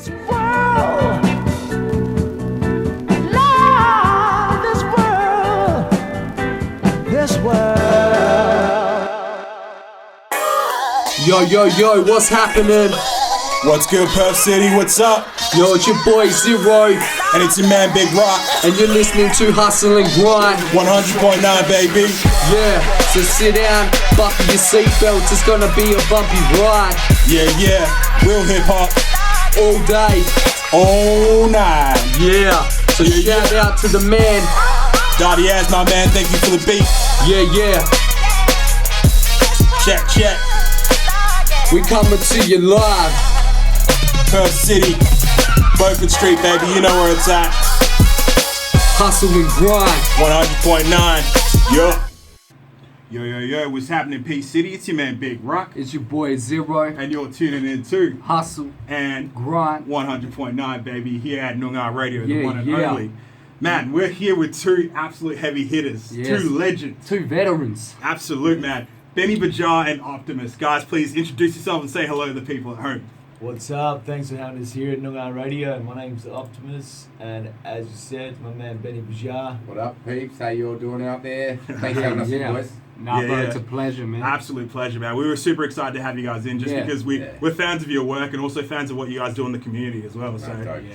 this world. Love this world. Yo, what's happening? What's good, Perth City? What's up? Yo, it's your boy Zero, And it's your man, Big Rak. and you're listening to Hustle and Grind. 100.9, baby. Yeah, so sit down, buckle your seatbelts, it's gonna be a bumpy ride. Yeah. Real hip hop All day, all night. yeah. So shout out to the man. Dotty ass, my man. Thank you for the beat. Yeah. Check. We coming to you live. Perth City, Beaufort Street, baby. You know where it's at. Hustle and Grind. 100.9. Yo. What's happening, P City? It's your man, Big Rak. It's your boy Zero. And you're tuning in to Hustle and Grind. 100.9, baby, here at Noongar Radio, the Yeah, one and yeah. only. Man, we're here with two absolute heavy hitters, Yes. two legends. Two veterans. Absolute, man. Beni Bjah and Optamus. Guys, please introduce yourself and say hello to the people at home. What's up? Thanks for having us here at Noongar Radio. My name's Optamus, and as you said, my man Beni Bjah. What up, peeps? How you all doing out there? Thanks for having us in, boys. Nah, Yeah, bro, yeah. it's a pleasure, man. Absolute pleasure, man. We were super excited to have you guys in just Yeah. because we're fans of your work and also fans of what you guys do in the community as well. So,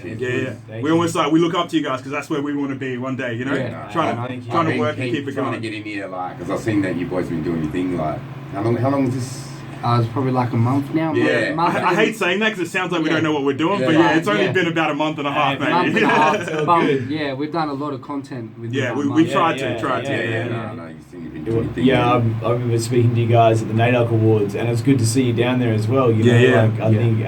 Cheers. yeah. Thank We you. almost we look up to you guys because that's where we want to be one day, you know? Yeah. Trying Thank you. to I've been work and keep it trying going. to get in here, like, because I've seen that you boys been doing your thing, like, how long is this? It's probably like a month now. Yeah. I hate saying that because it sounds like we Yeah. don't know what we're doing, but Yeah. yeah, it's only Yeah. been about a month and a half, Yeah, month maybe. and a half. So But good. yeah, we've done a lot of content with Yeah, that we month. tried Yeah, to. Yeah, no, you've been doing your thing. Yeah, I remember speaking to you guys at the NAIDOC Awards, and it's good to see you down there as well. You know, Yeah. like, I think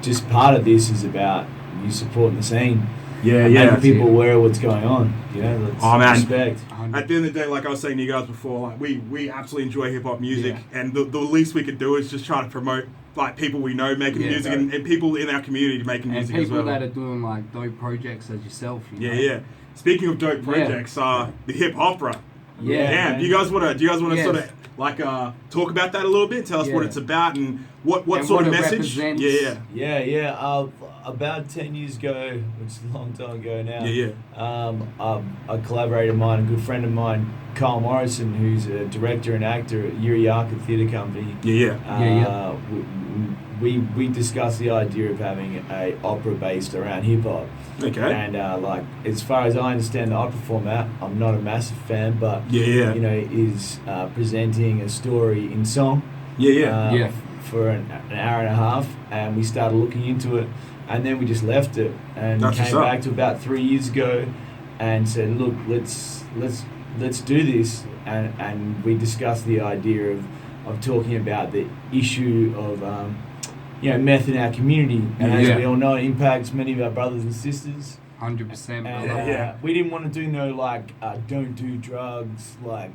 just part of this is about you supporting the scene. Yeah, and yeah. making people aware of what's going on. You know, that's Oh, man. respect. At the end of the day, like I was saying to you guys before, like we absolutely enjoy hip hop music, and the least we could do is just try to promote like people we know making Yeah. music and people in our community making And music as people well. that are doing like dope projects as yourself. You know? Yeah. Speaking of dope projects, the hip opera. Yeah. Damn, do you guys want to Yes. sort of like talk about that a little bit? Tell us what Yeah. it's about and what And sort what of it message? represents. Yeah. About 10 years ago, which is a long time ago now. A collaborator of mine, a good friend of mine, Carl Morrison, who's a director and actor at Yuriaka Theatre Company. We discussed the idea of having a opera based around hip hop. Okay. And like as far as I understand the opera format, I'm not a massive fan, but Yeah. you know, is presenting a story in song. Yeah. For an hour and a half, and we started looking into it, and then we just left it and That's came what's up. back to about 3 years ago, and said, look, let's do this, and we discussed the idea of talking about the issue of meth in our community, and as we all know, it impacts many of our brothers and sisters. 100%. And Yeah. we didn't want to do don't do drugs, like,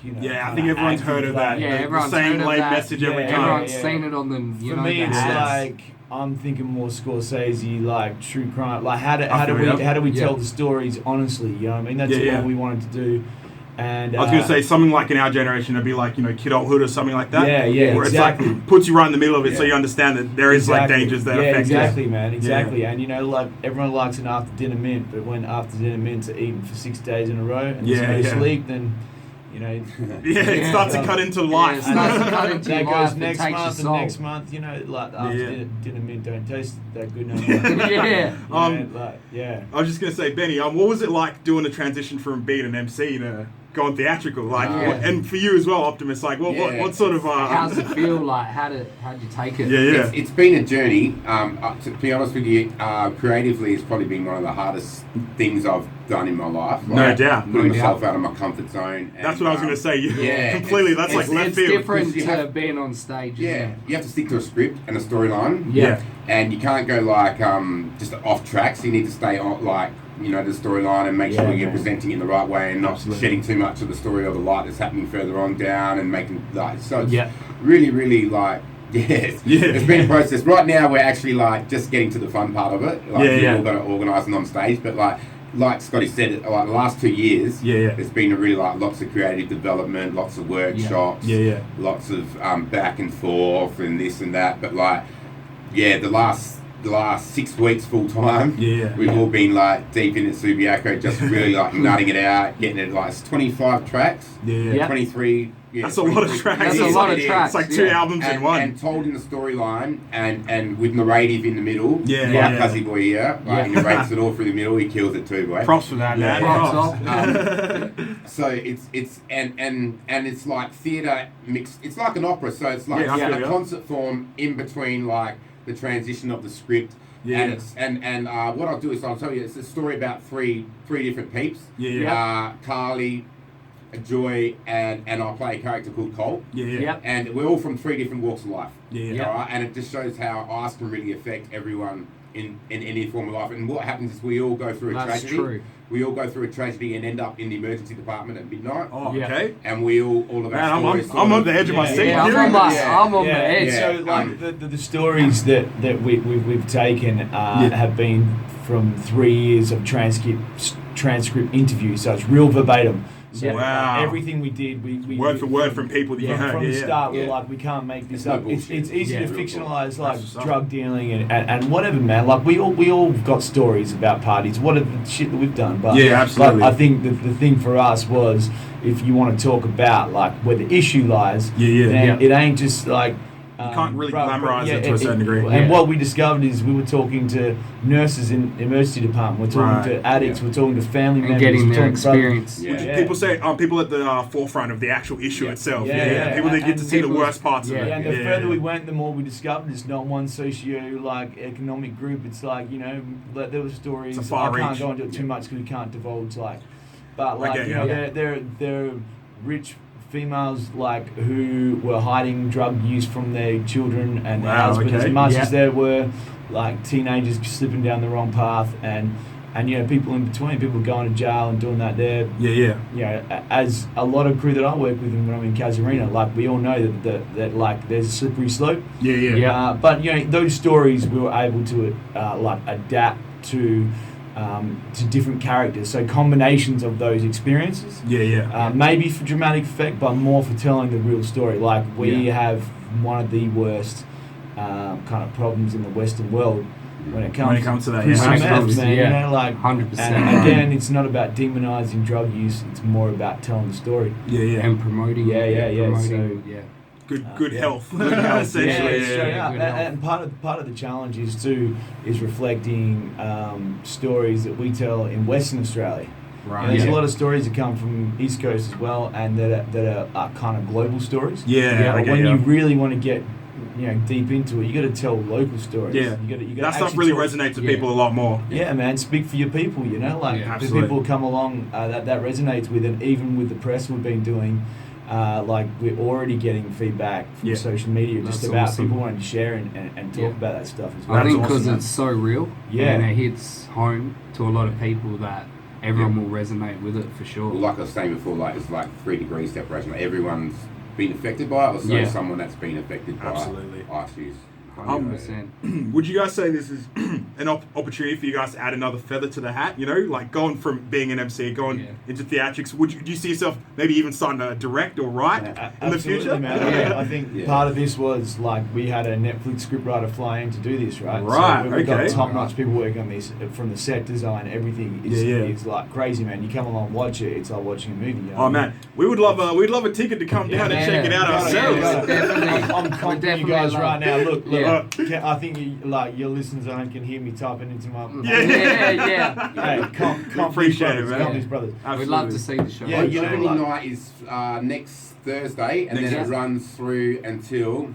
you know. Yeah, I think everyone's heard of that. Yeah, the everyone's same heard of lame that. message every Yeah, time. Everyone's seen it on the For me, the it's ads. like I'm thinking more Scorsese, like true crime. Like how do we Yeah. tell the stories honestly? You know what I mean? That's Yeah. what we wanted to do. And I was going to say something like in our generation, it'd be like, kidulthood or something like that. Yeah, Where exactly. it's like, puts you right in the middle of it so Yeah. you understand that there is like dangers that affect exactly, you. man, exactly. And like everyone likes an after dinner mint, but when after dinner mints are eaten for 6 days in a row and there's no sleep, then Yeah, it starts to cut into life. it starts to cut into that your goes life. It next takes your month and soul. next month. You know, like the after Yeah. dinner mint don't taste that good no more. Yeah. I was just going to say, Benny, what was it like doing the transition from being an MC to going theatrical? Like, and for you as well, Optimus, like, what sort of... How's it feel? Like, how'd you take it? Yeah. It's been a journey. To be honest with you, creatively, it's probably been one of the hardest things I've done in my life. No doubt. Putting No myself doubt. out of my comfort zone. That's what I was going to say. Yeah, Completely. That's like left It's field. different You to have- being on stage. Isn't Yeah, it? you have to stick to a script and a storyline. Yeah. And you can't go like just off track. So you need to stay on like the storyline and make sure you're presenting in the right way and not shedding too much of the story or the light that's happening further on down and making like so. It's really, really like. Yes. It's been a process. Right now we're actually like just getting to the fun part of it. Like we've all got to organise and on stage, but like Scotty said, like the last 2 years, there's been a really lots of creative development, lots of workshops, lots of back and forth and this and that. But the the last 6 weeks full time. Yeah. We've all been like deep in at Subiaco, just really like nutting it out, getting it like it's 25 tracks. Yeah. 23. Yeah, That's a lot of tracks. That's a lot of tracks. It's like 2 albums in one. And told in the storyline and with narrative in the middle. Yeah, Like yeah. Cuzzy Boy here. Like, he narrates it all through the middle. He kills it too, boy. Props for that, Yeah. man. Props. So it's it's like theatre mixed. It's like an opera. So it's like Yeah, I feel a ya. concert form in between like the transition of the script. Yeah. And it's and what I'll do is I'll tell you it's a story about three different peeps. Yeah. Carly, Joy, and I'll play a character called Cole. Yeah. Yep. And we're all from 3 different walks of life. Yeah. Alright? And it just shows how ice can really affect everyone in any form of life. And what happens is we all go through a That's tragedy. true. We all go through a tragedy and end up in the emergency department at midnight. Oh, Yeah. okay. And we all of Man, our stories. I'm on the edge of my seat. Yeah, I'm hearing on my, this. I'm on the edge. Yeah. So like the stories that we've taken have been from 3 years of transcript interviews, so it's real verbatim. So Wow. everything we did, we Word for word from people that you heard. from the start, we're Yeah. like, we can't make this It's no up. It's bullshit. easy Yeah. to Real fictionalize like That's what's up. drug dealing and whatever, man. Like we all got stories about parties, whatever shit that we've done. But Yeah, absolutely. like, I think the thing for us was, if you want to talk about like where the issue lies, Yeah. then it ain't just like. You can't really glamorize it to a certain degree. And Yeah. what we discovered is we were talking to nurses in the emergency department, we're talking Right. to addicts, we're talking to family And members, getting we're their talking to brothers. experience. Yeah. People say people at the forefront of the actual issue itself. Yeah, yeah. People that get to And see the people- worst parts of yeah, it. And the further we went, the more we discovered it's not one economic group. It's like, like there were stories. It's a far I can't reach. go into it too much because we can't divulge. But like Okay, you know, yeah. they're rich females like who were hiding drug use from their children and their Wow, husbands, okay. as much Yeah. as there were like teenagers slipping down the wrong path and people in between, people going to jail and doing that there. Yeah. As a lot of crew that I work with when I'm in Casuarina, like we all know that like there's a slippery slope. Yeah. Yeah. But those stories we were able to like adapt to different characters. So combinations of those experiences, Yeah. maybe for dramatic effect, but more for telling the real story. Like we Yeah. have one of the worst kind of problems in the Western world when it comes to that, crystal yeah. meth, Absolutely, man. yeah. Like 100%. And again, it's not about demonizing drug use. It's more about telling the story. Yeah. And promoting. Yeah. Promoting, So- yeah. Good Yeah. health. Good health. Essentially. Yeah, straight yeah. up. Good health. And part of the challenge is reflecting stories that we tell in Western Australia. Right. There's Yeah. a lot of stories that come from East Coast as well, and that are kind of global stories. Yeah. But okay, when yeah. you really want to get deep into it, you got to tell local stories. Yeah. You got That stuff really resonates with people a lot more. Yeah, man, speak for your people. Like Yeah, the absolutely. people come along that resonates with, and even with the press we've been doing. Like we're already getting feedback from Yeah. social media just That's about awesome. people wanting to share and talk Yeah. about that stuff as well. I think That's because awesome, it's so real, Yeah. and it hits home to a lot of people that everyone will resonate with it for sure. Well, like I was saying before, like it's like 3 degrees separation. Like everyone's been affected by it, or so Yeah. someone that's been affected by Absolutely. ice use. 100%. Would you guys say this is an opportunity for you guys to add another feather to the hat? Like going from being an MC, going Yeah. into theatrics. Do you see yourself maybe even starting to direct or write in the Absolutely, future? man. Yeah. I think Yeah. part of this was like we had a Netflix scriptwriter fly in to do this, right? Right, So we've got okay. top-notch people working on this from the set design, everything. It's like crazy, man. You come along, watch it. It's like watching a movie. You know Oh man, we'd love a ticket to come down and Yeah. check it out Yeah. ourselves. Yeah. Definitely. I'm We're comping you definitely guys allowed. right now. Look. Yeah. I think your listeners can hear me typing into my. Yeah. Hey, comp Appreciate these it, brothers, man. comp these brothers. We'd love to see the show. Yeah, you know, Opening like- night is next Thursday, and Next then it Thursday. runs through until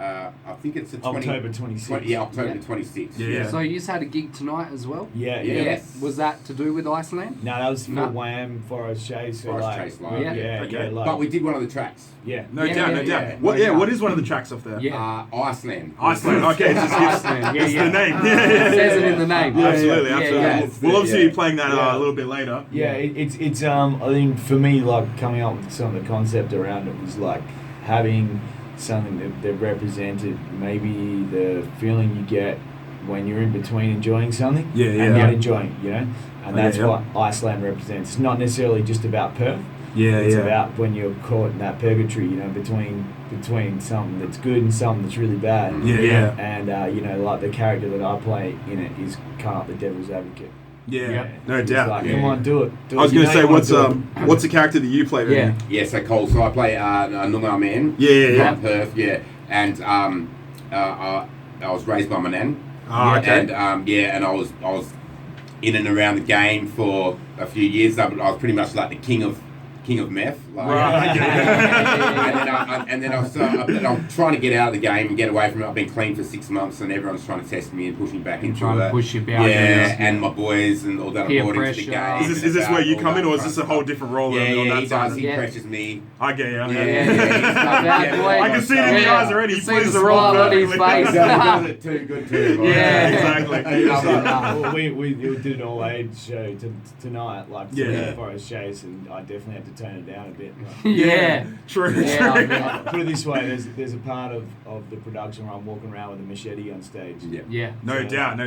I think it's the October 26th. October Yeah. the 26th. Yeah. So you just had a gig tonight as well? Yeah. Yes. Was that to do with Iceland? No, that was for No. Wham, Forest Chase. So Forest like, Chase Live. Yeah. Okay. like, But we did one of the tracks. yeah. No Yeah, doubt, yeah, no doubt. yeah. What? No Yeah. doubt. What is one of the tracks off there? Yeah. Iceland. Iceland. Okay, it's just Iceland. it's Yeah. the name. It says it in the name. Absolutely, Yeah, absolutely. yeah. We'll obviously Yeah. be playing that Yeah. a little bit later. Yeah, it's I think for me, like coming up with some of the concept around it was like having something that represented maybe the feeling you get when you're in between enjoying something Yeah, and yeah. not enjoying, and Oh, that's yeah, yeah. what Iceland represents. It's not necessarily just about Perth. It's about when you're caught in that purgatory, you know, between something that's good and something that's really bad. And you know, like the character that I play in it is kind of the devil's advocate. No doubt. Like, come on, do it. I was going to say, what's the character that you play? Benny? So Cole. So I play a Noongar man. From Perth. And I was raised by my nan. And and I was in and around the game for a few years. I was pretty much like the king of meth. Like, and then I'm trying to get out of the game and get away from it. I've been clean for 6 months, and everyone's trying to test me and push me back into it. Push you boundaries. And my boys and all that Peer I brought into the pressure. game. Is this where you come in, or is this a whole different role? He does. He pressures me. I get you. I can see it in the eyes already. He plays the role on his face. He does it too good too. Exactly. We did an all-age show tonight, like Forest Chase, and I definitely had to tone it down a bit. True. Put it this way: there's a part of the production where I'm walking around with a machete on stage. No doubt.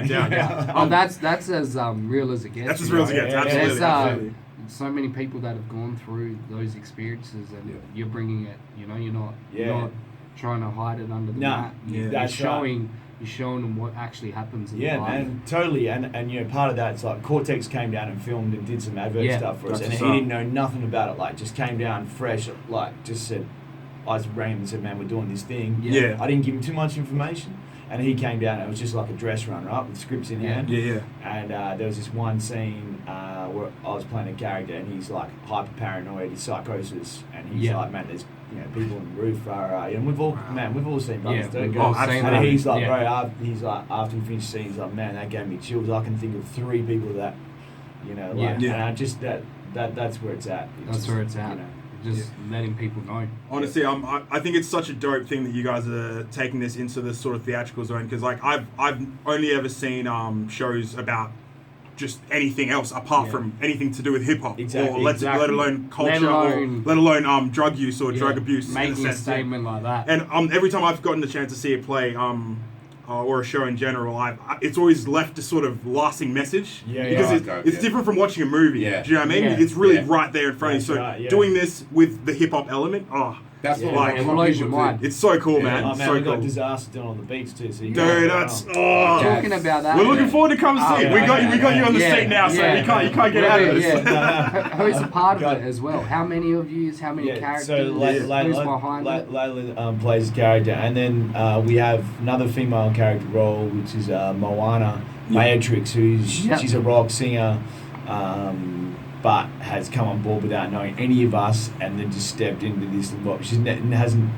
Oh, that's as real as it gets. That's as real as it gets. Absolutely. So many people that have gone through those experiences, and you're bringing it. You know, you're not trying to hide it under the mat. You're showing them what actually happens in life. Man, totally. And you know, part of that, it's like Cortex came down and filmed and did some advert stuff for us, and he didn't know nothing about it. Like, just came down fresh, like, just said, I just rang him and said, man, we're doing this thing. I didn't give him too much information, and he came down and it was just like a dress run, right, with scripts in hand. And there was this one scene where I was playing a character, and he's like hyper paranoid, he's psychosis, and he's like, man, there's people on the roof are, and we've all seen brothers do it. And he's like, bro, after we finished the scene, he's like, man, that gave me chills. I can think of 3 people that, you know, like, and I just that's where it's at. That's where it's at. You know, just letting people know. Honestly, I think it's such a dope thing that you guys are taking this into this sort of theatrical zone, because like I've only ever seen shows about just anything else apart from anything to do with hip hop, or let alone culture, let alone drug use or drug abuse. Making a statement like that. And every time I've gotten the chance to see a play, or a show in general, it's always left a sort of lasting message. Because it's different from watching a movie. Do you know what I mean? It's really right there in front of you. So doing this with the hip hop element, that's what like, it blows your mind. It's so cool, man. Oh, man, so we got cool. Disaster done on the beats too. So that's talking about that. We're looking forward to coming see it. We got you on the seat now, so you can't get out of this. Who's a part of it as well? How many of you? How many characters? So who's behind it? Layla plays a character, and then we have another female character role, which is Moana Matrix, she's a rock singer. But has come on board without knowing any of us, and then just stepped into this. She hasn't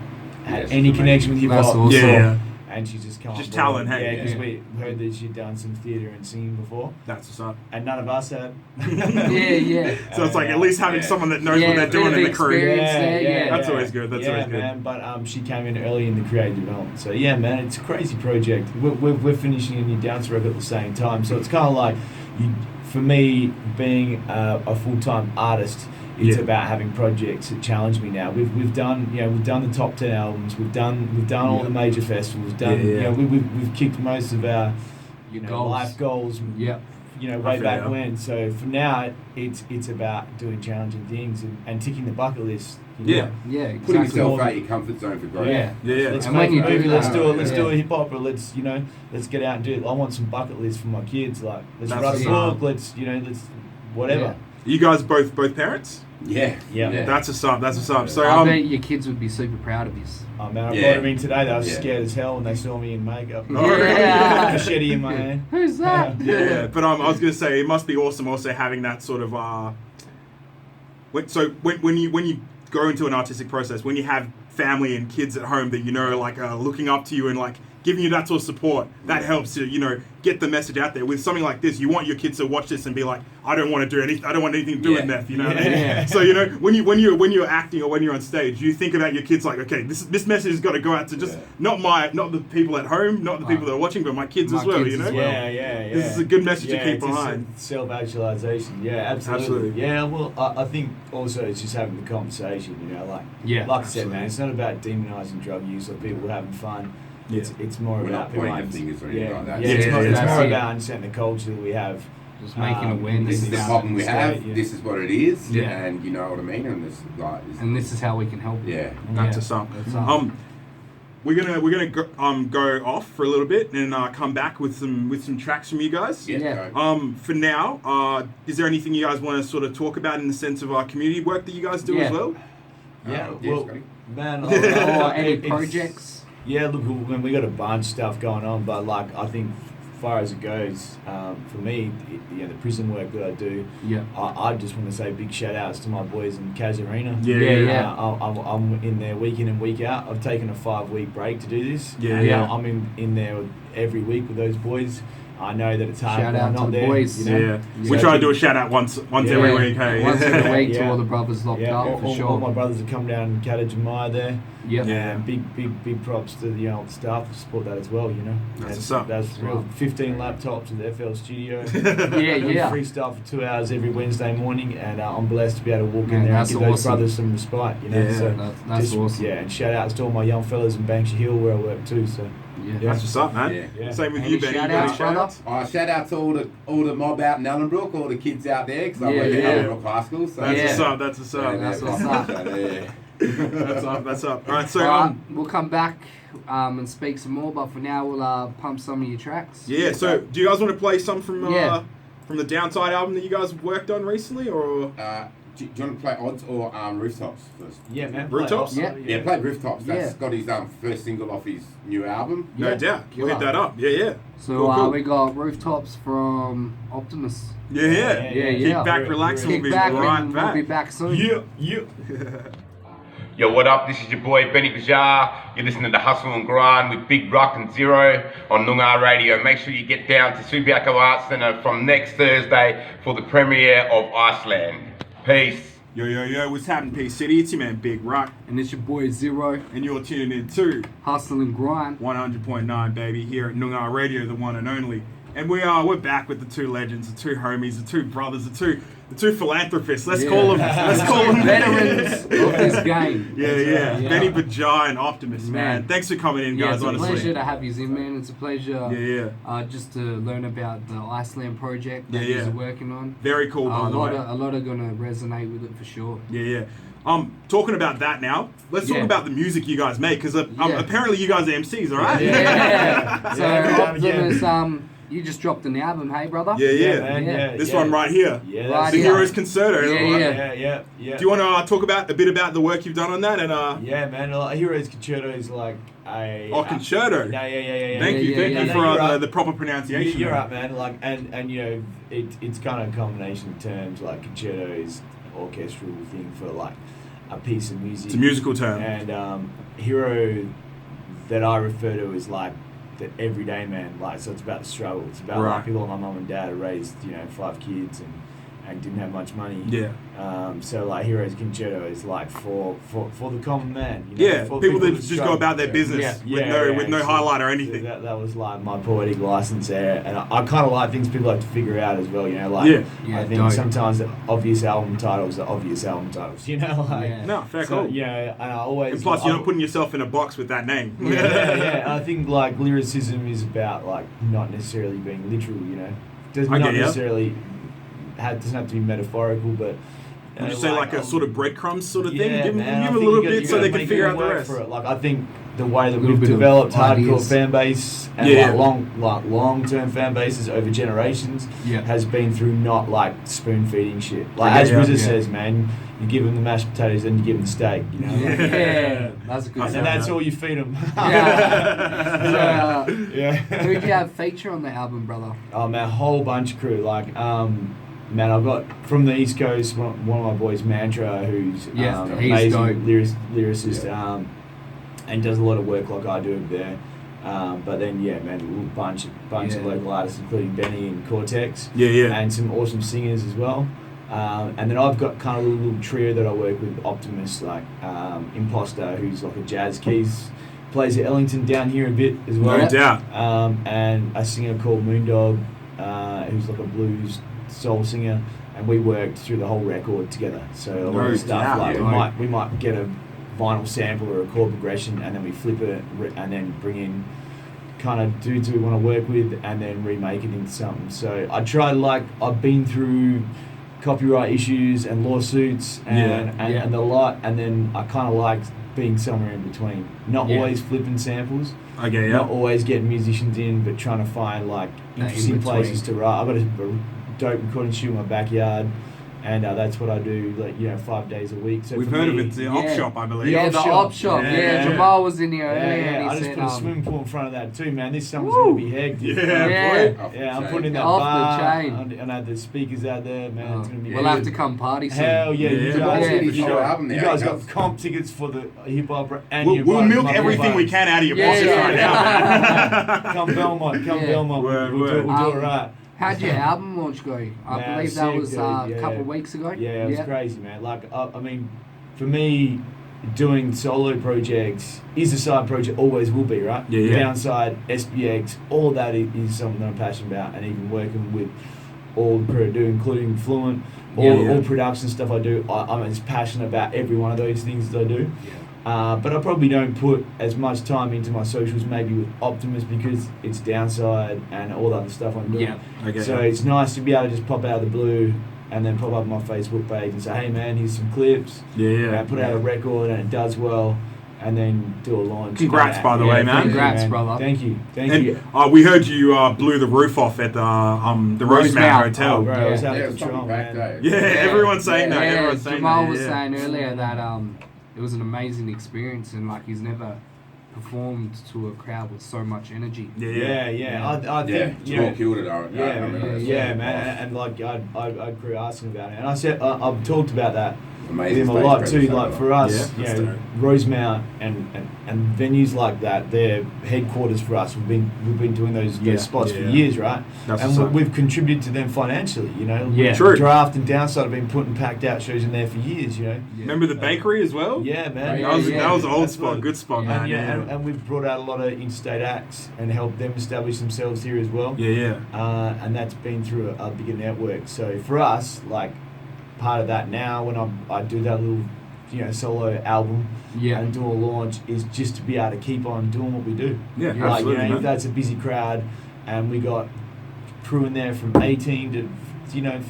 had any connection with hip hop. Awesome. And she's just come on board. Just talent, hey. Because we heard that she'd done some theatre and singing before. That's what's up. And none of us had. So it's like at least having someone that knows what they're doing in the crew. That's always good. That's always good. Man. But she came in early in the creative development. So yeah, man, it's a crazy project. We're finishing a new Downsyde record at the same time. So it's kind of like for me, being a full-time artist, it's about having projects that challenge me now. We've done the top 10 albums. We've done all the major festivals. We've kicked most of our life goals. Way back when. So for now, it's about doing challenging things and ticking the bucket list. Exactly. Putting yourself out your comfort zone for growth. Let's make a movie. Let's do a hip hop, or let's get out and do it. I want some bucket lists for my kids. Like, let's write a book. Let's whatever. You guys both parents? Yeah. That's what's up. So I bet your kids would be super proud of you. Oh man, I brought them in today. They was scared as hell when they saw me in makeup. Machete in my hand. Who's that? But I was gonna say it must be awesome also having that sort of when you go into an artistic process, when you have family and kids at home that looking up to you and like giving you that sort of support, that helps to get the message out there. With something like this, you want your kids to watch this and be like, I don't want to do anything. I don't want anything to do with meth. You know what I mean? So when you're acting or when you're on stage, you think about your kids like, okay, this message has got to go out to just not the people at home, not the people that are watching, but my kids as well. This is a good message to keep behind. Self-actualization. Yeah, absolutely. Yeah, well, I think also it's just having the conversation. Like I said, man, it's not about demonizing drug use or people having fun. It's more about pointing fingers or anything like that. It's more about understanding the culture that we have Just making awareness. This is the about problem it. we have. Yeah. This is what it is. Yeah. And you know what I mean. And this And this is how we can help. yeah. That's what's up. We're gonna go off for a little bit and come back with some tracks from you guys. Yeah. For now, is there anything you guys want to sort of talk about in the sense of our community work that you guys do as well? Yeah, Yeah, well, Scotty. man, Or any it's- projects. Yeah, look, we got a bunch of stuff going on, but like I think, as far as it goes, for me, the prison work that I do, Yeah. I just want to say big shout outs to my boys in Kaz Arena. Yeah. I'm in there week in and week out. I've taken a 5-week break to do this. Yeah, And, yeah. I'm in there every week with those boys. I know that it's hard. Shout when out I'm to not the there, boys. You know? Yeah. We try to do a shout out once every week. Hey. Once every week to Yeah. all the brothers locked Yeah, up for all sure. my brothers have come down and Cottage and Maya there. Yep. Yeah. And big props to the staff to support that as well. You know, That's what's up. That's real. 15 laptops at the FL studio. Yeah. Free stuff for 2 hours every Wednesday morning, and I'm blessed to be able to walk Man, in there and that's give those awesome. brothers some respite. You know, Yeah. so That's awesome. Yeah, and shout outs to all my young fellas in Banksia Hill where I work too. So Yeah. That's what's up, man. Yeah. Yeah. Same with Any you, Benny. shout You got any outs, brother? shout-outs? Shout out to all the mob out in Ellenbrook, all the kids out there, because I Yeah, work at yeah. Ellenbrook High School. So That's Yeah. what's up. That's what's up. That's what's up. Yeah. That's up. All right, so Alright, we'll come back and speak some more, but for now we'll pump some of your tracks. yeah. So do you guys want to play some from Yeah. from the Downsyde album that you guys worked on recently, or? Do you want to play Odds or Rooftops first? yeah, man. Rooftops? Yeah. Yeah, play Rooftops. That's Yeah. Scotty's first single off his new album. No Yeah. doubt. We'll hit Killer. that up. Yeah. So Cool. we got Rooftops from Optamus. Yeah. Yeah. Kick back, relax, and Kick we'll be back right and back. we'll be back soon. Yeah. Yo, what up? This is your boy Beni Bjah. You're listening to Hustle and Grind with Big Rak and Zero on Noongar Radio. Make sure you get down to Subiaco Arts Centre from next Thursday for the premiere of Iceland. Peace. Yo, what's happening, P City? It's your man Big Rak, And it's your boy Zero, and you're tuning in to Hustle and Grind. 100.9, baby, here at Noongar Radio, the one and only. And we're back with the two legends, the two homies, the two brothers, the two philanthropists. Let's call them Veterans of this game. Yeah. Beni Bjah and Optamus, man. Man. Thanks for coming in, Yeah, guys. it's a Honestly, pleasure to have you in, man. It's a pleasure Yeah. just to learn about the Iceland project that Yeah. you're working on. Very cool, by the way. A lot are going to resonate with it for sure. Yeah. Talking about that now, let's talk Yeah. about the music you guys make, because Yeah. apparently you guys are MCs, all right? Yeah. So, Yeah. Optimus, you just dropped an album, hey, brother? Yeah. man, Yeah. This one right here. Yeah, Right The here. Heroes Concerto. Yeah. yeah. Do you want to talk a bit about the work you've done on that? And Yeah, man. Heroes Concerto is like a. Concerto. Yeah. Thank you yeah. for You're right. the proper pronunciation. You're right, man. Like, and you know, it's kind of a combination of terms. Like concerto is an orchestral thing for like a piece of music. It's a musical term. And hero that I refer to as like the everyday man. Like, so it's about the struggle. It's about Right. like people like my mum and dad who raised 5 kids and didn't have much money. Yeah. So like Heroes Concerto is like for the common man. You know, Yeah, for people that who just go struggle. about their business Yeah. with no So highlight or anything. That was like my poetic license there, and I kind of like things people have to figure out as well. You know, like Yeah. I think dope. sometimes the obvious album titles are obvious album titles. You know, like Yeah. No, fair so, call. you know, and I always And plus, you're not putting yourself in a box with that name. yeah. I think like lyricism is about like not necessarily being literal. You know, does I not get ya. necessarily doesn't have to be metaphorical, but. Would you say like a sort of breadcrumbs sort of thing? Yeah, Give man, I them a think little you bit gotta so they can make figure it out the work rest. for it. Like I think the way that Little we've bit of developed hardcore ideas. fan base and Yeah. long-term fan bases over generations Yeah. has been through not like spoon feeding shit. Like Yeah, as yeah, RZA yeah. says, man, you give them the mashed potatoes, then you give them the steak. You know, Yeah. That's a good and sound. that's all you feed them. Yeah. yeah. Who do you have feature on the album, brother? Oh man, a whole bunch of crew. Like, man, I've got from the East Coast one of my boys, Mantra, who's Yeah, he's amazing dope. lyricist, and does a lot of work like I do over there. But then, yeah, man, a little bunch of Yeah. local artists, including Benny and Cortex, Yeah. and some awesome singers as well. And then I've got kind of a little trio that I work with, Optimus, like Imposter, who's like a jazz keys, plays at Ellington down here a bit as well. No doubt. And a singer called Moondog, who's like a blues soul singer, and we worked through the whole record together. So a lot No of stuff doubt, like yeah. we might get a vinyl sample or a chord progression, and then we flip it and then bring in kind of dudes we want to work with and then remake it into something. So I try I've been through copyright issues and lawsuits and the lot, and then I kind of like being somewhere in between. Not always flipping samples. Okay, Not always getting musicians in, but trying to find interesting places to write. I've got a dope recording studio in my backyard. And that's what I do, 5 days a week. So we've heard of it, the op shop, I believe. Yeah, the op shop. Yeah, Jamal was in here earlier. And he I just said, put a swimming pool in front of that too, man. This summer's going to be hectic. Yeah. I'm putting in that Off bar. the chain. And I have the speakers out there, man. It's going to be we'll have to come party soon. Hell yeah. You guys Yeah. got comp tickets for the hip hop and we'll milk everything we can out of your bosses right now. Come Belmont. We'll do it right. How'd your album launch go? I believe that was a couple of weeks ago. Yeah, it was crazy, man. I mean, for me, doing solo projects is a side project, always will be, right? Downsyde, SBX, all of that is something that I'm passionate about, and even working with all the crew I do, including Fluent, all production stuff I do. I'm as passionate about every one of those things as I do. But I probably don't put as much time into my socials maybe with Optamus because it's Downsyde and all the other stuff I'm doing. So it's nice to be able to just pop out of the blue and then pop up my Facebook page and say, hey man, here's some clips. Put out a record and it does well, and then do a launch. Congrats, by the way, man. Congrats, brother. Thank you. We heard you blew the roof off at the Rosemount Hotel. Oh, bro, I was out of control, man. Everyone's saying that. Everyone's saying Jamal that. was saying earlier that it was an amazing experience, and he's never performed to a crowd with so much energy. I think Jamal killed it. Man. And I grew asking about it, and I said I've talked about that Amazing with him a lot too. For us, dope. Rosemount and venues like that, they're headquarters for us. We've been doing those spots for years, right? We've contributed to them financially. True. Draft and Downsyde have been putting packed out shows in there for years. Remember the bakery as well? Yeah, man. That was an old spot, good spot, man. And we've brought out a lot of interstate acts and helped them establish themselves here as well. And that's been through a bigger network. So for us, part of that now when I do that little solo album and do a launch is just to be able to keep on doing what we do. Absolutely, if that's a busy crowd and we got crew in there from 18 to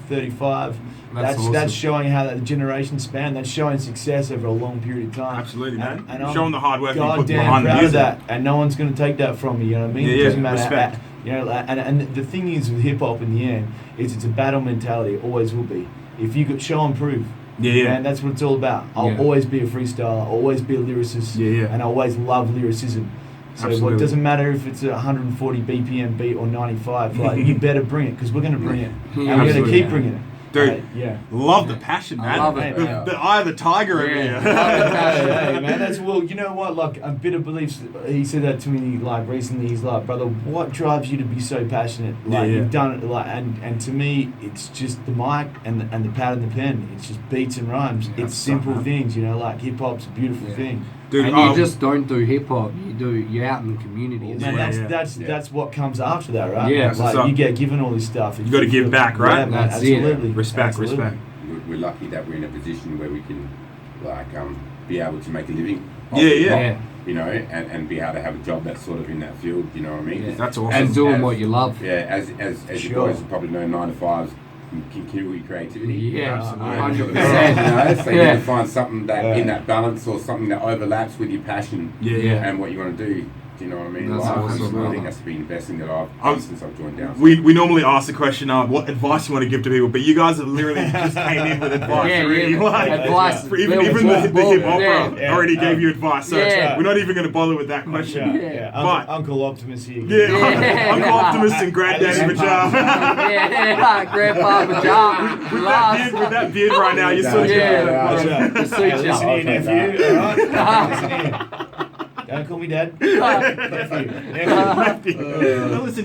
35, that's showing how that generation span, that's showing success over a long period of time. Absolutely, man. And showing the hard work you put goddamn behind the proud of music. that, and no one's going to take that from me. You know what I mean? It doesn't matter. Respect. And the thing is with hip hop in the end, it's a battle mentality. It always will be. If you could show and prove, and that's what it's all about. I'll always be a freestyler, I'll always be a lyricist, and I always love lyricism. So it doesn't matter if it's a 140 BPM beat or 95. You better bring it because we're going to bring it, and we're going to keep bringing it. Dude, love the passion, man. I love it. The eye of the tiger over here. Hey, man, that's you know what? A bit of beliefs. He said that to me recently. He's like, brother, what drives you to be so passionate? You've done it. And to me, it's just the mic and the pad and the pen. It's just beats and rhymes. It's simple things, hip hop's a beautiful thing. Dude, and you just don't do hip hop. You're out in the community. That's what comes after that, right? Yeah, you get given all this stuff. You got to give back, right? Yeah, man, absolutely. Respect. We're lucky that we're in a position where we can be able to make a living. And be able to have a job that's sort of in that field. You know what I mean? That's awesome. And doing what you love. As you guys probably know, 9 to 5s can kill your creativity. Yeah, 100%. So you need to find something that in that balance or something that overlaps with your passion and what you want to do. Do you know what I mean? That's awesome. I think that's been the best thing that I've done since I've joined Downsyde. We normally ask the question, what advice you want to give to people, but you guys have literally just came in with advice. Advice. Even the hip opera already gave you advice, so we're not even going to bother with that question. But Uncle Optimus here. Uncle Optimus and Granddaddy Bjah. Grandpa Bjah. With that beard right now, you're sort of Listen here, nephew. Listen here. Don't call me dad. Listen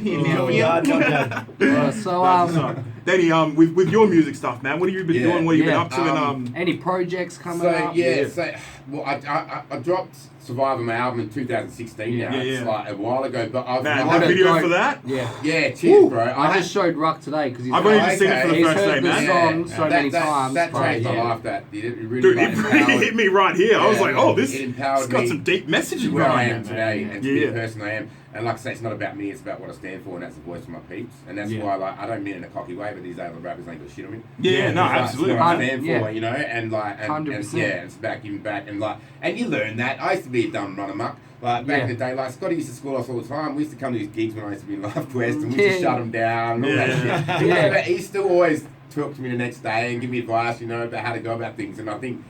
here, So, Danny, with your music stuff, man, what have you been doing? What have you been up to? And any projects coming up? I dropped Survivor, my album, in 2016 now. It's a while ago, but I've that video for that? Yeah, cheers, bro. I just showed Ruck today because I've only just seen it for the first day, man. He's heard the song many times. That changed my life. It really, dude, it really hit me right here. I was like, oh, this it's got some deep messages where I behind am it. today and to be the person I am. And like I say, it's not about me, it's about what I stand for, and that's the voice of my peeps. And that's why, like, I don't mean in a cocky way, but these other rappers ain't got shit on me. Yeah, no, absolutely. It's what I stand for, you know, and like, and 100%. it's about giving back, and like, and you learn that. I used to be a dumb run amok. Like back in the day, like Scotty used to school us all the time. We used to come to these gigs when I used to be in Live Quest, and we used to shut them down and all that shit. But he still always talk to me the next day and give me advice, you know, about how to go about things. And I think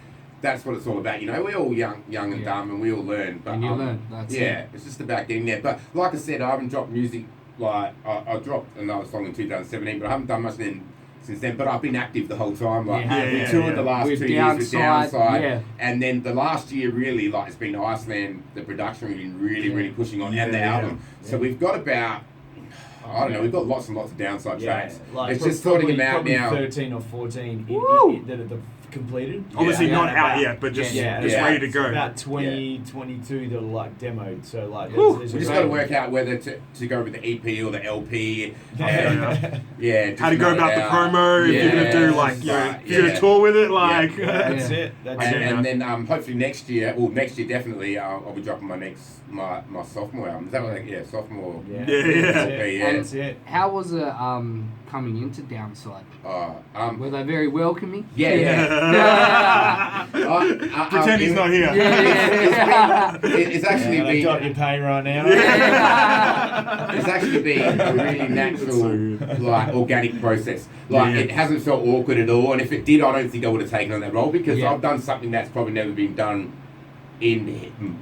that's what it's all about. You know, we're all young and dumb, and we all learn. But and you learn. That's it. It's just about getting there. But like I said, I haven't dropped music. Like I dropped another song in 2017, but I haven't done much since then. But I've been active the whole time. Like we toured the last 2 years with Downsyde, and then the last year really, like, it's been Iceland. The production has been really pushing on, and the album. So we've got about, I don't know, we've got lots and lots of Downsyde tracks. Like it's just sorting them out now. 13 or 14 that are completed. Obviously not out yet, but just ready to go. About 22 that are like demoed. So like, we just got to work out whether to go with the EP or the LP. How to go about the promo. If you're gonna do like, you're gonna tour with it, like. That's it. And then hopefully next year definitely, I'll be dropping my sophomore album. Is that what? Sophomore. That's it. How was it coming into Downsyde? Were they very welcoming? Pretend he's not here. It's actually been. I got your pay right now. It's actually been a really natural, like, organic process. Like, it hasn't felt awkward at all. And if it did, I don't think I would have taken on that role, because I've done something that's probably never been done in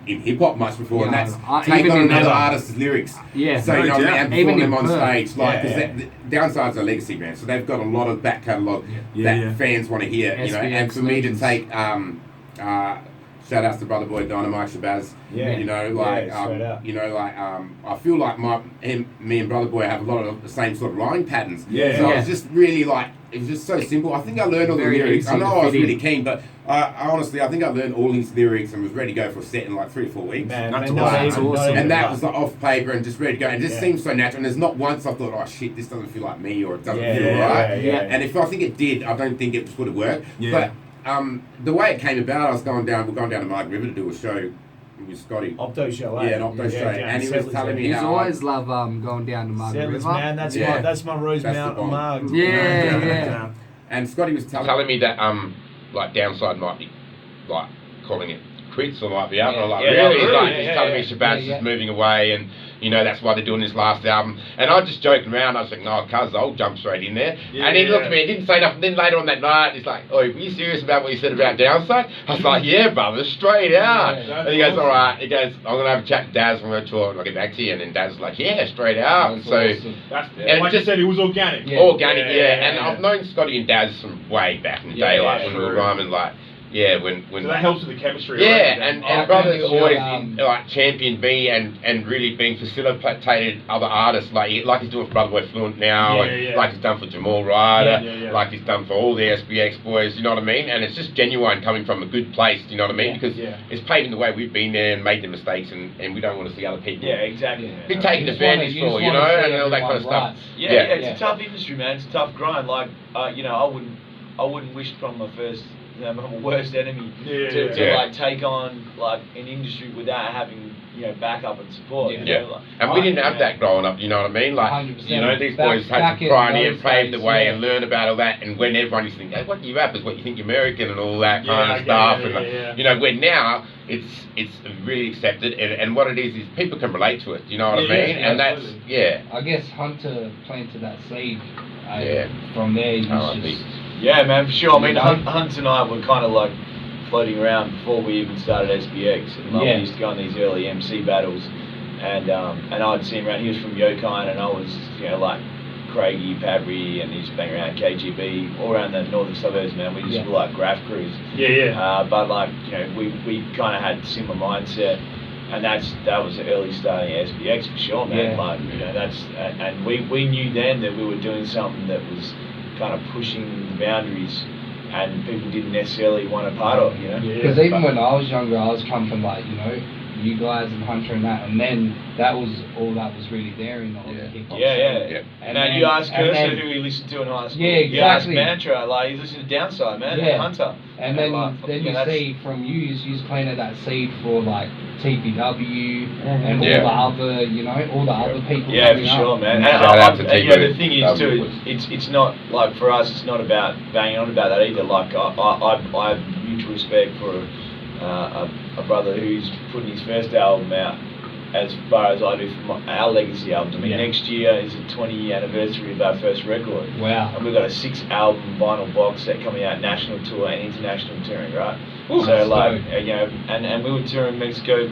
hip hop much before, and that's take on another artist's lyrics. So you know, and perform them on stage, like, because Downsyde's a legacy band, so they've got a lot of back catalogue that fans want to hear. You know, and for me to take shout outs to Brother Boy Dynamite Shabazz. You know, like I feel like me and Brother Boy have a lot of the same sort of rhyme patterns. So it's just really like, it was just so simple. I think I learned all the lyrics. I know I was really keen, but I honestly, I think I learned all his lyrics and was ready to go for a set in like 3 or 4 weeks. That's awesome. And that was like off paper and just ready to go. And it just seems so natural. And there's not once I thought, oh shit, this doesn't feel like me, or it doesn't feel right. And if I think it did, I don't think it would have worked. But the way it came about, we're going down to Margaret River to do a show with Scotty. Opto show, an Opto show. And he was telling me how... He's always love going down to Margaret River. Man, that's my Rosemount Marg. And Scotty was telling me that like Downsyde might be like calling it quits, or might be out. Or like, really? He's telling me Shabazz is moving away, and you know, that's why they're doing this last album. And I just joked around. I was like, no, cuz, I'll jump straight in there. And he looked at me and didn't say nothing. Then later on that night, he's like, oh, were you serious about what you said about Downsyde? I was like, yeah, brother, straight out. And he goes, all right. He goes, I'm going to have a chat with Daz when we're tour, and I'll get back to you. And then Daz was like, yeah, straight out. That's so, awesome. And like you said, it was organic. Organic. And I've known Scotty and Daz from way back in the day, like when we were rhyming, like, when so that helps with the chemistry. And Brother's always like championed me and really been facilitated other artists, like he's doing for Brother Boy Fluent now, like he's done for Jamal Ryder, like he's done for all the SBX boys, you know what I mean? And it's just genuine, coming from a good place, you know what I mean? Because it's paving the way. We've been there and made the mistakes, and we don't want to see other people be taken advantage for, you know, and all that kind of stuff. It's a tough industry, man. It's a tough grind. Like, you know, I wouldn't wish from my first, you know, my worst enemy to like take on like an industry without having, you know, backup and support. You know? Like, and we didn't have that growing up, you know what I mean? Like, 100%. You know, these boys had to pioneer and pave the way and learn about all that. And when everyone used to think, hey, what you rap is what you think you're American and all that kind of stuff. You know, when now it's really accepted, and what it is people can relate to it. You know what I mean? And that's I guess Hunter planted that seed. From there, yeah, man, for sure. I mean, Hunt and I were kind of like floating around before we even started SBX. And we used to go on these early MC battles, and I'd see him around. He was from Yokine, and I was, you know, like Craigie, Pabry, and he used to bang around KGB, all around the northern suburbs, man. We just were like graph crews. But like, you know, we kind of had similar mindset. And that was the early starting SBX for sure, man. Like, you know, and we knew then that we were doing something that was kind of pushing the boundaries, and people didn't necessarily want a part of, you know. Because even when I was younger, I was come from like, you know, you guys and Hunter and that, and then that was all that was really there in the hip hop. And then you ask Cursor who he listened to in high school. Yeah, exactly. Mantra, like you listen to Downsyde, man, Yeah. Hunter. And then you see from you planted that seed for like TPW and all the other, all the other people. Yeah, for sure, man. And the thing is too, it's not like for us, it's not about banging on about that either. Like I have mutual respect for a brother who's putting his first album out as far as I do for our legacy album. I mean, next year is the 20-year anniversary of our first record. Wow. And we've got a 6-album vinyl box set coming out, national tour and international touring, right? Ooh, so like, and we were touring Mexico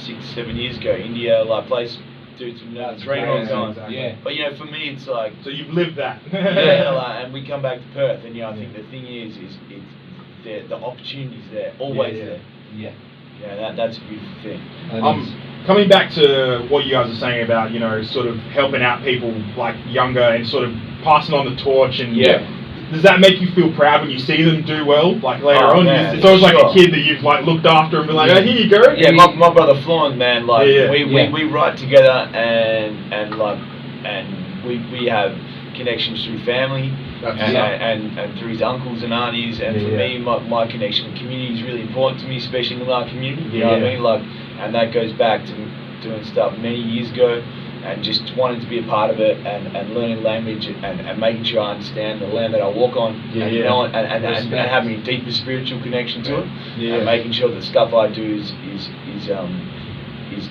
6-7 years ago, India, like place dudes from never 3 times. Yeah. But for me it's like, so you've lived that. and we come back to Perth, and I think the thing is the opportunity's there, always there. Yeah. That's a beautiful thing. Coming back to what you guys are saying about, sort of helping out people like younger and sort of passing on the torch, and does that make you feel proud when you see them do well, like later on? Man, it's always like a kid that you've like looked after and be like, oh, here you go. Yeah, my brother Florence, man, like we write together and we have connections through family and through his uncles and aunties, and for me my connection with community is really important to me, especially in the Noongar community. You know what I mean? Like, and that goes back to doing stuff many years ago and just wanting to be a part of it and learning language and making sure I understand the land that I walk on and having a deeper spiritual connection to it and making sure the stuff I do is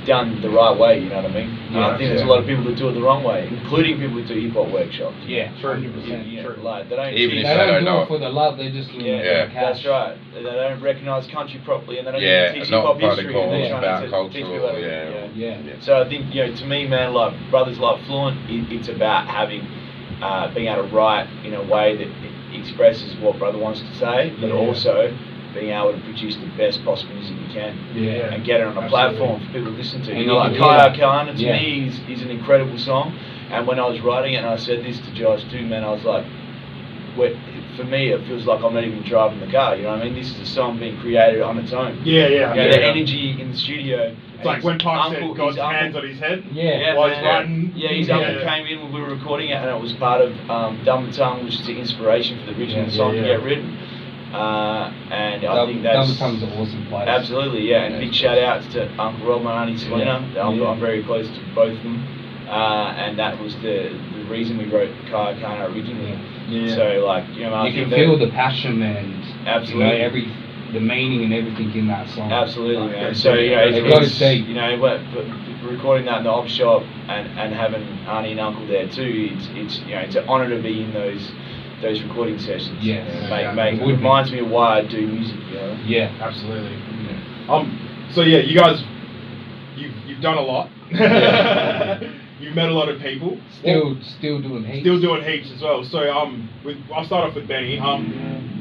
done the right way, you know what I mean? I think there's a lot of people that do it the wrong way, including people that do hip-hop workshops. Yeah, 100%. Like, they don't Even teach, if they don't know it for the love, they just that's right. They don't recognise country properly, and they don't even teach not hip-hop history, and they're about trying to teach people cultural, So I think, to me, man, like brothers like Fluent, it's about having, being able to write in a way that it expresses what brother wants to say, but also being able to produce the best possible music you can and get it on a platform for people to listen to. Like Kaya Kahana to me is an incredible song, and when I was writing it, and I said this to Josh too, man, I was like, for me it feels like I'm not even driving the car, you know what I mean? This is a song being created on its own. The energy in the studio. It's like when Park said God's hands on his head. While he's writing. His uncle came in when we were recording it, and it was part of Dumb Tongue, which is the inspiration for the original song to get written. And I think that's Double Tongue's an awesome place. Absolutely, and big shout outs to Uncle Rob and Auntie Selena. I'm very close to both of them, and that was the reason we wrote Kaya Kana originally. So like, I can feel the passion and absolutely the meaning and everything in that song. Absolutely, man. So it goes deep. Recording that in the op shop and having Auntie and Uncle there too. It's an honour to be in those recording sessions. It reminds me of why I do music. Yeah, absolutely. So you guys, you've done a lot. You've met a lot of people. Still doing heaps. Still doing heaps as well. So I'll start off with Benny.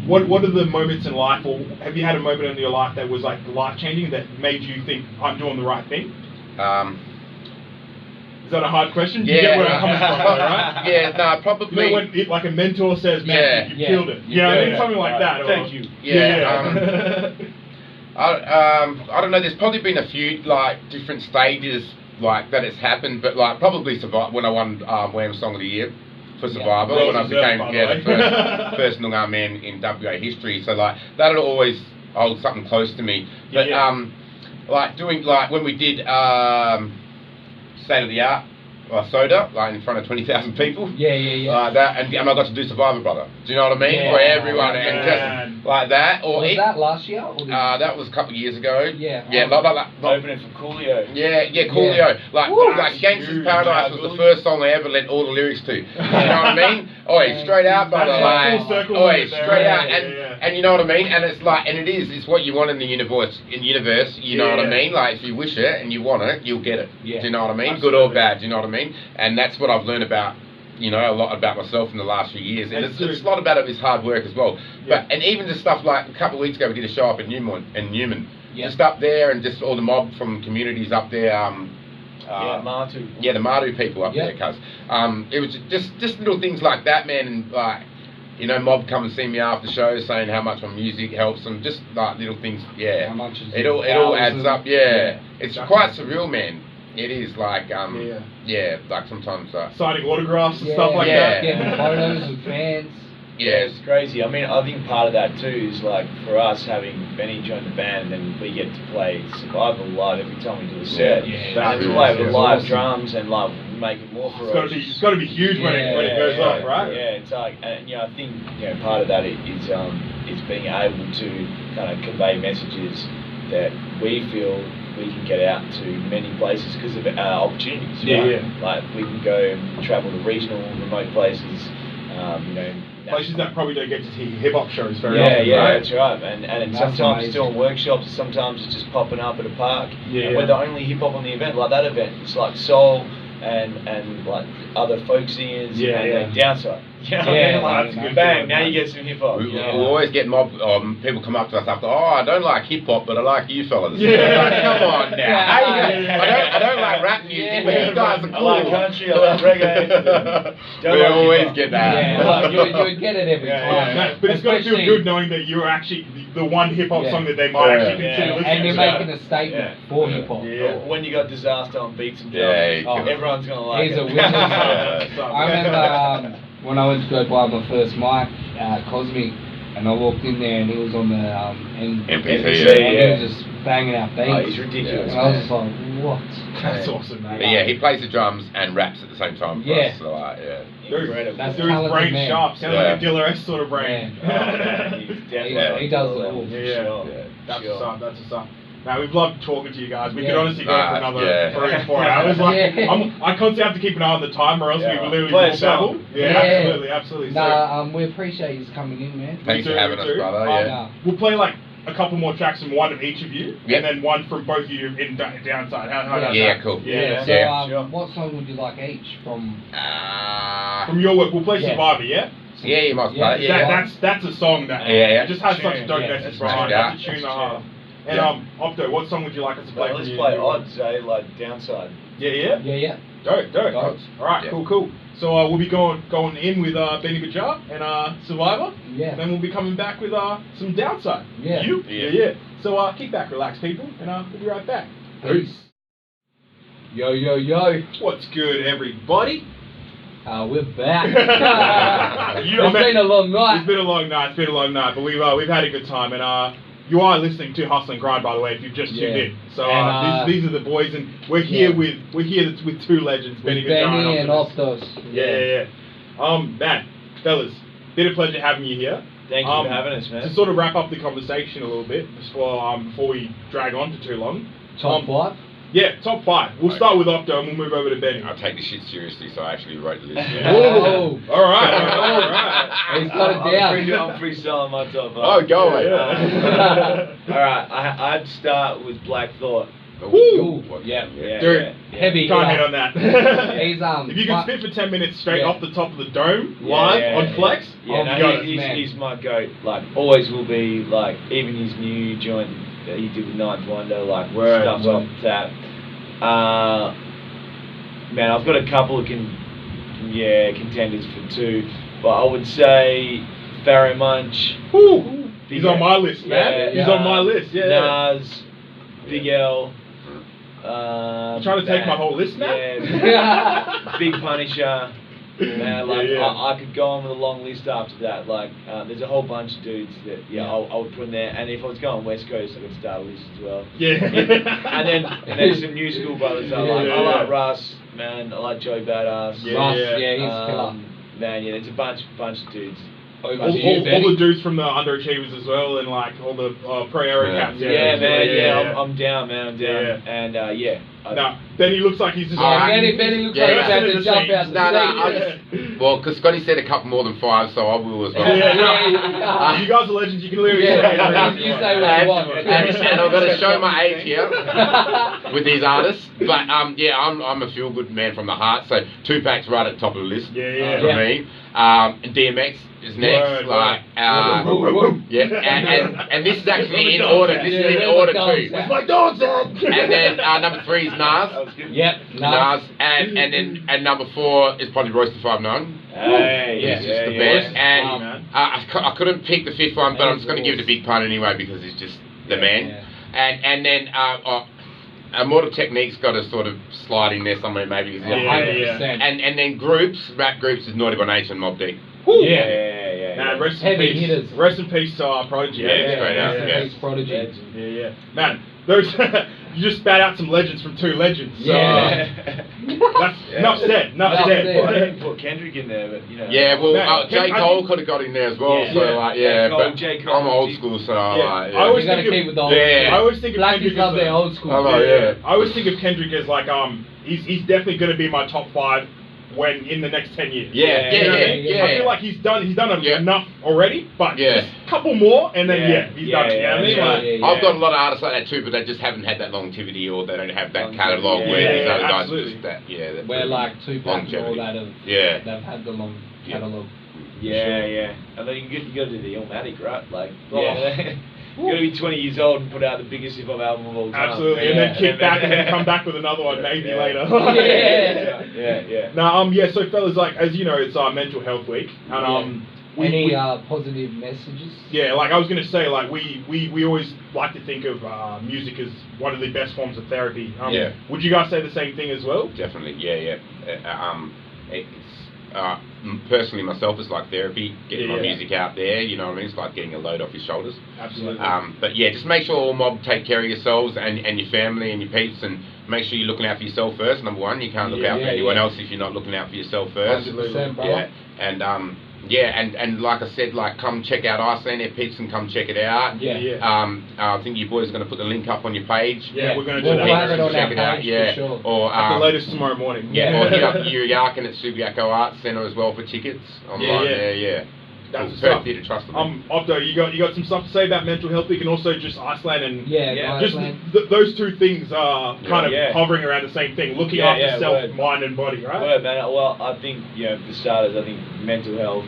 What are the moments in life, or have you had a moment in your life that was like life changing that made you think I'm doing the right thing? Is that a hard question? You get where I'm coming from, though, right? Probably. When like a mentor says, "Man, you killed it," something like that. Thank you. I don't know. There's probably been a few like different stages like that has happened, but like probably when I won WAM Song of the Year for Survivor, when I became the first Noongar man in WA history. So like that'll always hold something close to me. But like doing like when we did State of the Art soda, like in front of 20,000 people. Like that, and I got to do Survivor, brother. Do you know what I mean? For everyone, and just like that. Or was that last year? Or that was a couple of years ago. Like opening for Coolio. Coolio. Like Gangsta's Paradise was the first song I ever lent all the lyrics to. You know what I mean? Straight out, brother. Straight out, and you know what I mean? And it's like, and it's what you want in the universe. You know what I mean? Like if you wish it and you want it, you'll get it. Do you know what I mean? Absolutely. Good or bad. Do you know what I mean? And that's what I've learned about, a lot about myself in the last few years. And it's a lot about it is hard work as well. But and even just stuff like a couple of weeks ago, we did a show up in Newman. Just up there, and just all the mob from communities up there. Matu. Yeah, the Matu people up there, cuz. It was just little things like that, man, and like, mob come and see me after shows saying how much my music helps them, just like little things, How much is it all adds up, It's quite surreal, man. It is like like sometimes signing autographs and stuff like that. Getting photos with fans. Yeah, it's crazy. I mean, I think part of that too is like for us having Beni join the band, and then we get to play Survival live every time we do a set. And we play with live drums and like make it more ferocious. It's got to be huge when it goes off, right? Yeah, it's like, and I think part of that is being able to kind of convey messages that we feel we can get out to many places because of our opportunities. Right? Like we can go and travel to regional, remote places. Places that probably don't get to see hip-hop shows very often, right? right? That's right, and sometimes it's doing workshops, sometimes it's just popping up at a park. And we're the only hip-hop on the event, like that event. It's like soul and like other folk singers and then Downsyde. You know what I mean? Like, bang, now you get some hip-hop. We always get people come up to us after, I don't like hip-hop, but I like you fellas. Yeah. Like, come on now. I don't like rap music, but you guys are cool. I like country, I like reggae. We always get that. Yeah, you would get it every time. But it's got to feel good knowing that you're actually the one hip-hop song that they might actually consider listening to. And you're making a statement for hip-hop. When you got Disaster on beats and drums, everyone's going to like it. I remember when I went to go buy my first mic, Cosmic, and I walked in there and he was on the MPC, and he was just banging out beats. Oh, he's ridiculous. And I was just like, what? That's awesome, man. But he plays the drums and raps at the same time for us. So Dude, that's dude's brain sharp. Sounds like a Dilla S sort of brain. He does it all. That's what's up. Now, we've loved talking to you guys. We could honestly go for another 3 or 4 hours. I constantly have to keep an eye on the time, or else we literally will travel. Absolutely. We appreciate you coming in, man. Thanks for having us, brother. We'll play like a couple more tracks from one of each of you, and then one from both of you in Downsyde. How does that? Cool. So, what song would you like each from? From your work, we'll play Survivor, Yeah, you must play. That's a song that it just has such a dope message behind it. That's a tune and a half. And Opto, what song would you like us to play? Let's play odds, like Downsyde. Yeah. Dope. Alright, cool. So we'll be going in with Beni Bjah and Survivor. Yeah. And then we'll be coming back with some Downsyde. Yeah. So kick back, relax, people, and we'll be right back. Peace. Yo. What's good, everybody? We're back. It's been a long night. It's been a long night, but we've had a good time, and you are listening to Hustle and Grind, by the way, if you've just tuned in. So these are the boys, and we're here with two legends, Beni Bjah and Optamus. Man, fellas, been a pleasure having you here. Thank you for having us, man. To sort of wrap up the conversation a little bit before we drag on for too long. Top 5? Yeah, top 5. We'll start with Opto and we'll move over to Beni. I take this shit seriously, so I actually wrote the list. Oh, all right. He's got it down. I'm freestyling my top 5. Oh, go away. All right, I'd start with Black Thought. Woo! Yeah. Dude, heavy. Can't hit on that. He's if you can spit for 10 minutes straight off the top of the dome, live on Flex, he's my goat. Like, always will be. Like, even his new joint that he did with Ninth Wonder, like stuff's off tap. Man, I've got a couple of contenders for 2, but I would say Pharaoh Munch. He's on my list, man. He's on my list. Nas, Big L. You're trying to take my whole list now? Yeah. Big Punisher. Man, I could go on with a long list after that. Like, there's a whole bunch of dudes that I would put in there. And if I was going West Coast, I could start a list as well. And then some new school brothers I like. I like Russ, man. I like Joey Badass. Russ, he's killer. Man, there's a bunch of dudes. All the dudes from the underachievers as well, and like all the pro-era cats. I'm down, man. I'm down. And now, Beni looks like he's just. Beni looks like he's about to jump out the seat. Well, because Scotty said a couple more than 5, so I will as well. You guys are legends. You can literally say you say what you want. And I've got to show my age here with these artists. But I'm a feel-good man from the heart. So Tupac's right at the top of the list for me. And DMX is next. And this is actually in order. This is in order too. Where's my dog, Dad? And then number 3 is Nas. Nas. And number 4 is probably Royce the 5'9". He's just the best. And I couldn't pick the 5th one, but I'm just going to give it to Big Pun anyway because he's just the man. And then a model technique's got to sort of slide in there somewhere, maybe. 100%. And then rap groups is Naughty by Nature and Mobb Deep. Man, rest in Heavy peace. hitters. Rest in peace to our Prodigy. Straight out. Rest in peace, Prodigy. Yeah. Man, those you just spat out some legends from two legends. So, that's enough said. Enough said. I didn't put Kendrick in there, but you know. Yeah, well, J. Cole could have got in there as well. J. Cole, I'm old school, so I always You gotta think keep with the old of, school. I always think of Blackies Kendrick love as their old school. I always think of Kendrick as like he's definitely gonna be my top 5 when in the next 10 years. I feel like he's done enough already, but just a couple more and then he's done. I've got a lot of artists like that too, but they just haven't had that longevity or they don't have that catalogue where these other guys just that. Where like Tupac and all that they've had the long catalogue. And then you got to do the Illmatic, right? Like, you got to be 20 years old and put out the biggest hip hop album of all time. Absolutely, and then kick back and then come back with another one maybe later. So fellas, like as you know, it's our mental health week, and any positive messages? Yeah, like I was gonna say, like we always like to think of music as one of the best forms of therapy. Would you guys say the same thing as well? Definitely, personally myself, it's like therapy, getting my music out there, you know what I mean? It's like getting a load off your shoulders. Absolutely. But just make sure all mob take care of yourselves and your family and your peeps, and make sure you're looking out for yourself first. Number one, you can't look out for anyone else if you're not looking out for yourself first. 100%, and like I said, like come check out Iceland, their peeps, and come check it out. I think you boys are going to put the link up on your page. We're going to do that. We'll have it on check our page for sure. Or at the latest tomorrow morning. Or hit up Yarkin at Subiaco Arts Centre as well for tickets online. That's Perth Theatre Trust. Opto, you got some stuff to say about mental health week and also just Iceland and just Iceland. Those two things are kind of hovering around the same thing, looking after self, mind and body, right? Word, man. Well, I think for starters, I think mental health,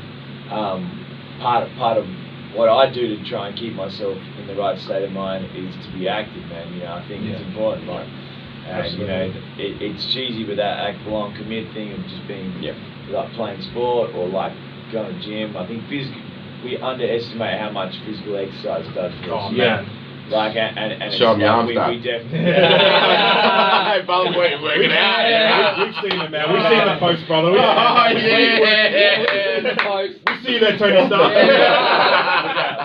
part of what I do to try and keep myself in the right state of mind is to be active, man. You know, I think it's important, like. And, you know, it's cheesy with that act, belong, commit thing of just being like playing sport or like going to the gym. I think we underestimate how much physical exercise does for us. Oh man. Like and show them your arms, we definitely. Hey, brother, working out. We've seen it, man. We've seen the post, brother. We see you there, Tony Stark.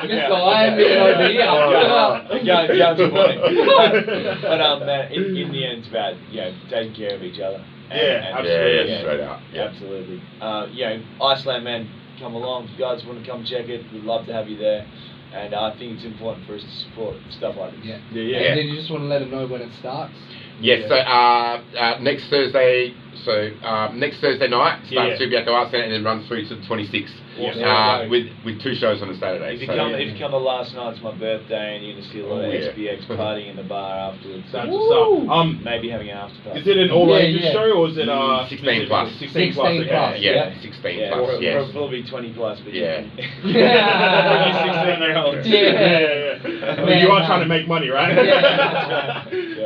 Mr. Iron Man over here. Go to morning. But man, in the end, it's about taking care of each other. Absolutely. Straight out. Absolutely. Iceland, man, come along. If you guys want to come check it, we'd love to have you there. And I think it's important for us to support stuff like this. And then you just want to let them know when it starts? Yes, so next Thursday night starts Subiaco Arts Centre and then runs through to the 26th. With 2 shows on a Saturday. If you come the last night, it's my birthday, and you're going to see a lot of SPX partying in the bar afterwards. That's what's up. Maybe having an after party. Is it an all ages show or is it 16 plus? 16 plus. 16 plus. Yeah, 16 plus. Yes. Probably 20 plus, but 16-year-olds. You are trying to make money, right?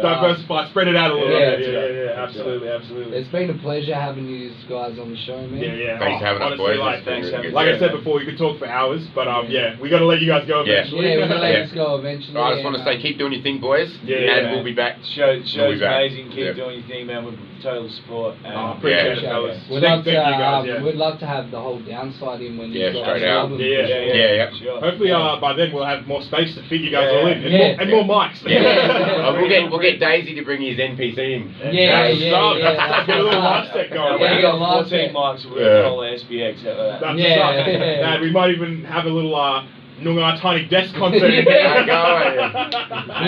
Diversify, spread it out a little bit. Absolutely. It's been a pleasure having you guys on the show, man. Thanks for having us, boys. Like I said before, we could talk for hours, but we got to let you guys go eventually. We're going to let us go eventually. I just want to say, keep doing your thing, boys. And we'll be back. Show's amazing. Keep doing your thing, man. With total support. Appreciate it, fellas. We'd love to have the whole Downside in when you straight out. Sure. Hopefully, by then we'll have more space to fit you guys all in, and more mics. We'll get Daisy to bring his NPC in. Get a little mic set going. We got 14 mics with the whole SPX. That's Man, we might even have a little Noongar tiny desk concert. We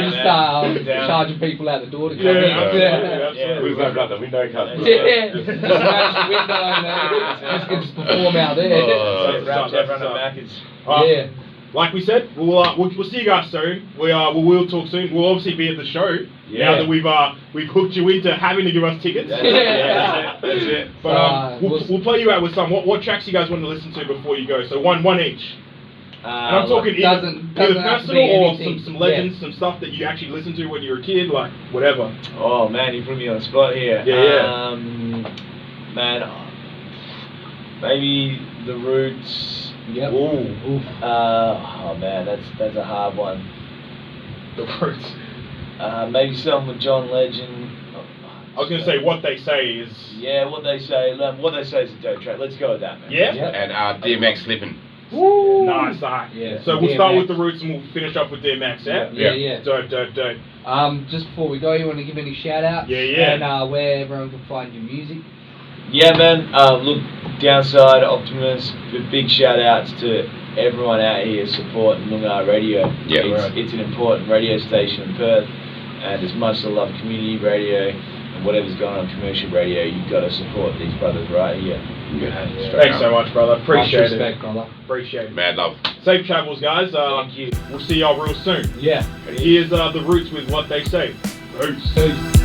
just start charging people out the door to come in. Absolutely. We've opened the window customers. Smash the window and just perform out there. Like we said, we'll see you guys soon. We'll talk soon. We'll obviously be at the show now that we've hooked you into having to give us tickets. That's it. But we'll play you out with some. What tracks you guys want to listen to before you go? So one each. And I'm talking either personal or some legends, some stuff that you actually listened to when you were a kid, like whatever. Oh man, you put me on the spot here. Man, maybe The Roots. Yep. Oh man, that's a hard one. The Roots. Maybe something with John Legend. I was going to say what they say is. Yeah, what they say. What they say is a dope track. Let's go with that, man. Yeah. And DMX Slippin'. Woo! Nice, alright. Yeah. So we'll start with the roots and we'll finish up with DMX, yeah? Yeah. Dope. Just before we go, you want to give any shout outs? Yeah. And where everyone can find your music? Yeah, man. Look, Downsyde, Optamus, big shout outs to everyone out here supporting Noongar Radio. Yeah, it's an important radio station in Perth, and as much as I love community radio and whatever's going on commercial radio, you've got to support these brothers right here. Thanks so much, brother. Appreciate respect, brother. Appreciate it. Mad love. Safe travels, guys. Thank you. We'll see y'all real soon. Yeah. Here's the roots with what they say. Peace.